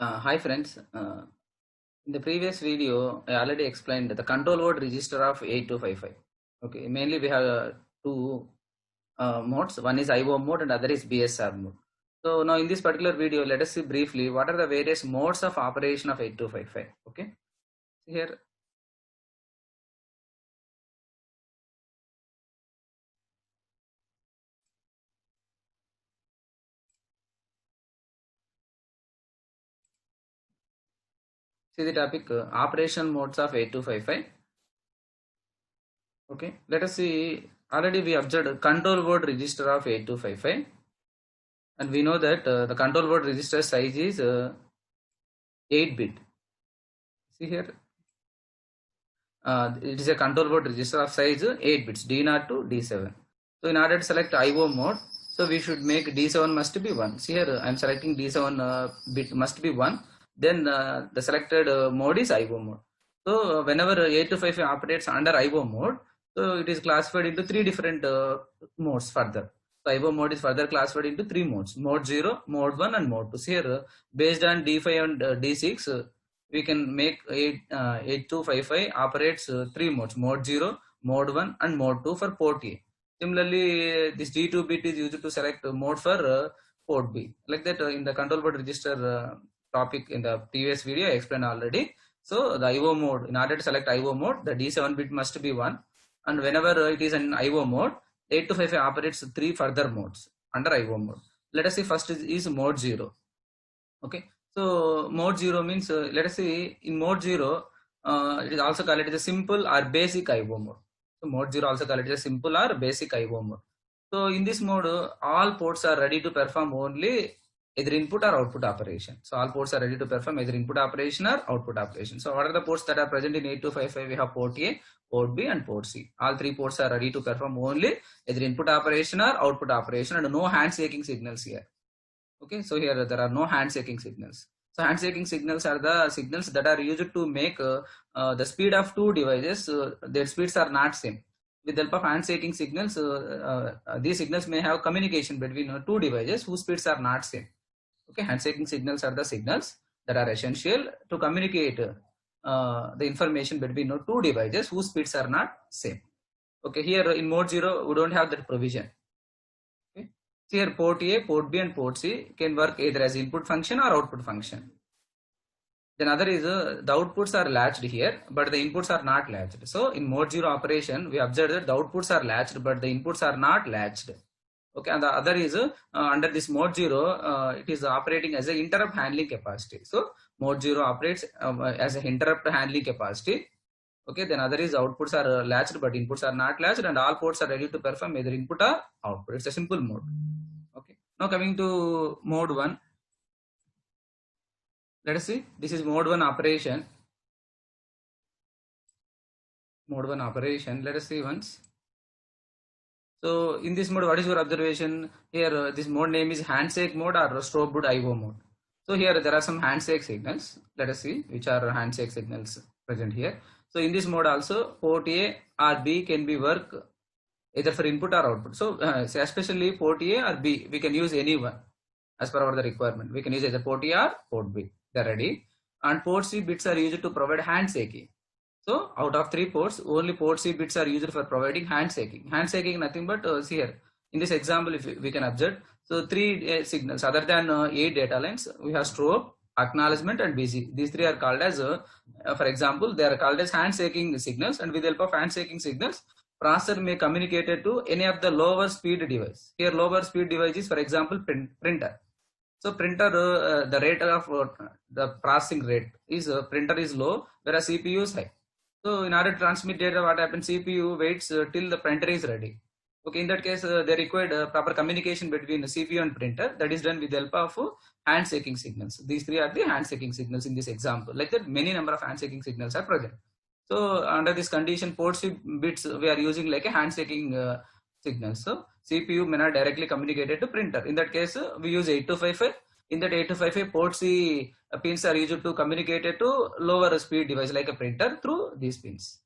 Hi friends. In the previous video, I already explained the control word register of 8255. Okay, mainly we have two modes. One is IO mode and other is BSR mode. So now in this particular video, let us see briefly what are the various modes of operation of 8255. Okay, here see the topic operation modes of 8255. Okay, let us see. Already we observed control word register of 8255. And we know that the control word register size is 8-bit. See here, it is a control word register of size 8 bits, D0 to D7. So in order to select IO mode, so we should make D7 must be 1. See here, I am selecting D7 bit must be 1. Then the selected mode is IO mode. So whenever 8255 operates under IO mode, so it is classified into three different modes further. So IO mode is further classified into three modes: mode 0, mode 1 and mode 2. So here, based on D5 and D6, we can make 8255 operates three modes: mode 0, mode 1 and mode 2 for port A. Similarly, this D2 bit is used to select mode for port B. Like that, in the control word register topic in the previous video, I explained already. So the IO mode, in order to select IO mode, the D7 bit must be 1. And whenever it is in IO mode, 8255 operates three further modes under IO mode. Let us see first is mode 0. Okay. So mode 0 means, let us say in mode 0, it is also called as a simple or basic IO mode. So mode 0 also called as a simple or basic IO mode. So in this mode, all ports are ready to perform only either input or output operation. So all ports are ready to perform either input operation or output operation. So what are the ports that are present in 8255? We have port A, port B and port C. All three ports are ready to perform only either input operation or output operation, and no handshaking signals here. Okay, so here there are no handshaking signals. So handshaking signals are the signals that are used to make the speed of two devices. Their speeds are not same. With the help of handshaking signals, these signals may have communication between two devices whose speeds are not same. Okay, handshaking signals are the signals that are essential to communicate the information between two devices whose speeds are not same. Okay, here in mode 0, we don't have that provision. Okay. So here port A, port B and port C can work either as input function or output function. Then other is the outputs are latched here, but the inputs are not latched. So in mode 0 operation, we observe that the outputs are latched, but the inputs are not latched. Okay, and the other is under this mode 0, it is operating as an interrupt handling capacity. So mode 0 operates as an interrupt handling capacity. Okay, then other is outputs are latched but inputs are not latched, and all ports are ready to perform either input or output. It's a simple mode. Okay, now coming to mode 1. Let us see, this is mode 1 operation. Mode 1 operation, let us see once. So in this mode, what is your observation? Here, this mode name is handshake mode or strobed IO mode. So here there are some handshake signals. Let us see which are handshake signals present here. So in this mode also, port A or B can be work either for input or output. So especially port A or B, we can use any one as per our requirement. We can use either port A or port B. They're ready. And port C bits are used to provide handshaking. So out of three ports, only port C bits are used for providing handshaking. Handshaking nothing but see here. In this example, if we can observe, so three signals other than 8 data lines, we have strobe, acknowledgement and busy. These three are called as, for example, they are called as handshaking signals, and with the help of handshaking signals, processor may communicate it to any of the lower speed device. Here lower speed device is, for example, printer. So printer, the rate of the processing rate is printer is low, whereas CPU is high. So in order to transmit data, what happens? CPU waits till the printer is ready. Okay, in that case, they required proper communication between the CPU and printer. That is done with the help of handshaking signals. These three are the handshaking signals in this example. Like that, many number of handshaking signals are present. So under this condition, port C bits we are using like a handshaking signal. So CPU may not directly communicate it to printer. In that case, we use 8255. In that 8255, port C pins are used to communicate it to lower speed device like a printer through these pins.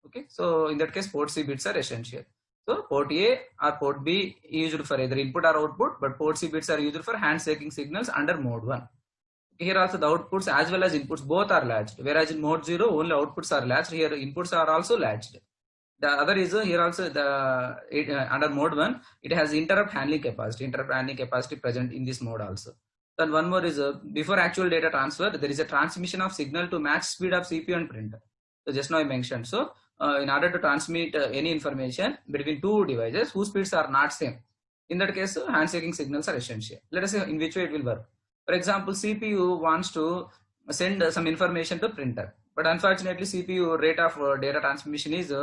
Okay, so in that case, port C bits are essential. So port A or port B used for either input or output, but port C bits are used for handshaking signals under mode 1. Here also the outputs as well as inputs both are latched, whereas in mode 0 only outputs are latched. Here inputs are also latched. The other is here also under mode 1 it has interrupt handling capacity present in this mode also. Then one more is before actual data transfer there is a transmission of signal to match speed of CPU and printer. So just now I mentioned, so in order to transmit any information between two devices whose speeds are not same, in that case handshaking signals are essential. Let us see in which way it will work. For example, CPU wants to send some information to printer, but unfortunately CPU rate of data transmission is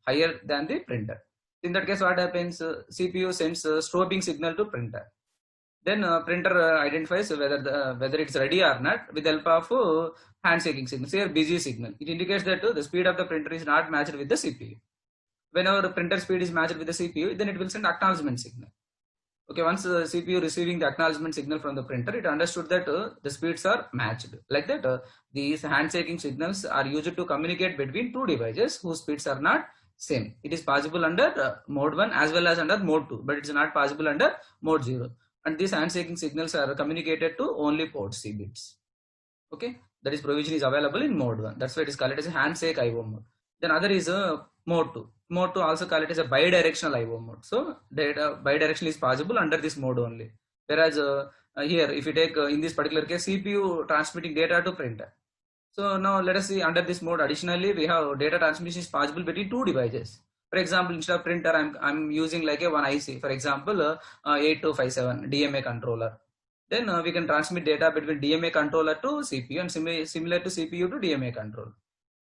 higher than the printer. In that case what happens, CPU sends a strobing signal to printer. Then printer identifies whether it's ready or not with the help of handshaking signal. Here busy signal, it indicates that the speed of the printer is not matched with the CPU. Whenever the printer speed is matched with the CPU, then it will send acknowledgement signal. Okay, once the CPU receiving the acknowledgement signal from the printer, it understood that the speeds are matched. Like that, these handshaking signals are used to communicate between two devices whose speeds are not same. It is possible under mode 1 as well as under mode 2, but it is not possible under mode 0. And these handshaking signals are communicated to only port C bits. Okay, that is provision is available in mode 1. That's why it is called as a handshake IO mode. Then other is mode 2. Mode 2 also call it as a bidirectional IO mode. So data bidirectional is possible under this mode only. Whereas here if you take in this particular case CPU transmitting data to printer. So now let us see under this mode additionally we have data transmission is possible between two devices. For example, instead of printer I'm using like a one IC, for example 8257 DMA controller. Then we can transmit data between DMA controller to CPU and similar to CPU to DMA controller.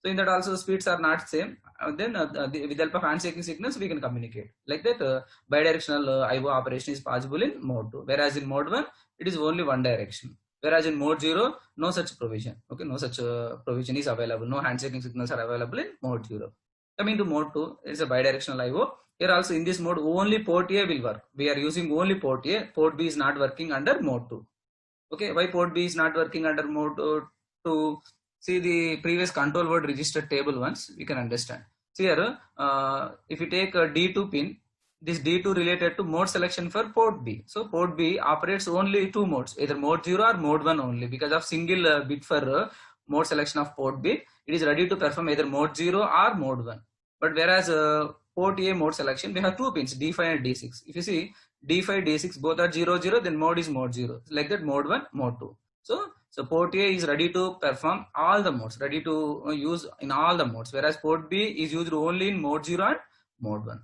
So in that also speeds are not same. Then with the help of handshaking signals we can communicate. Like that bidirectional IO operation is possible in mode 2. Whereas in mode 1 it is only one direction. Whereas in mode 0 no such provision. Okay, no such provision is available. No handshaking signals are available in mode 0. Coming to mode 2, it's a bidirectional IO. Here also in this mode only port A will work. We are using only port A. Port B is not working under mode 2. Okay, why port B is not working under mode 2? See the previous control word register table once, we can understand. See here, if you take a D2 pin, this D2 related to mode selection for port B. So port B operates only two modes, either mode 0 or mode 1 only. Because of single bit for mode selection of port B, it is ready to perform either mode 0 or mode 1. But whereas port A mode selection, we have two pins, D5 and D6. If you see D5, D6 both are 0, 0, then mode is mode 0. Like that mode 1, mode 2. So port A is ready to perform all the modes, ready to use in all the modes, whereas port B is used only in mode 0 and mode 1.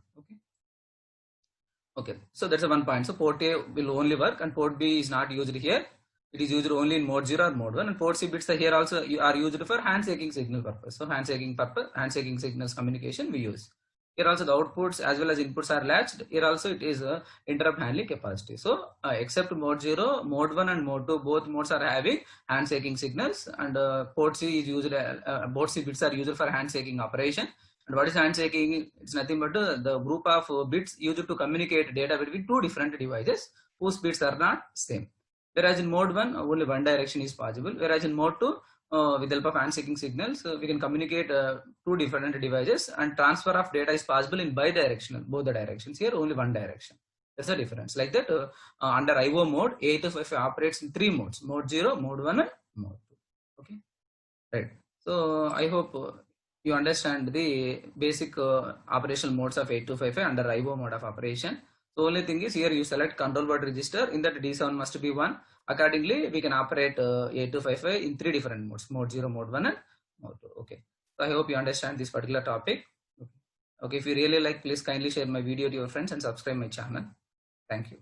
Okay, so that's a one point. So port A will only work and port B is not used here. It is used only in mode 0 or mode 1, and port C bits here also are used for handshaking signal purpose. So handshaking signals communication we use. Here also the outputs as well as inputs are latched. Here also it is interrupt handling capacity. So except mode 0, mode 1 and mode 2, both modes are having handshaking signals, and port C is used, port C bits are used for handshaking operation. And what is handshaking? It's nothing but the group of bits used to communicate data between two different devices whose bits are not same. Whereas in mode 1 only one direction is possible. Whereas in mode 2 with the help of handshaking signals we can communicate two different devices, and transfer of data is possible in bidirectional, both the directions. Here only one direction. That's the difference. Like that under IO mode 8255 operates in three modes: mode 0, mode 1 and mode 2. Okay, right. So I hope you understand the basic operational modes of 8255 under IO mode of operation. The only thing is here you select control word register, in that D7 must be 1. Accordingly, we can operate 8255 in three different modes: mode 0, mode 1 and mode 2. Okay. So I hope you understand this particular topic. Okay. If you really like, please kindly share my video to your friends and subscribe my channel. Thank you.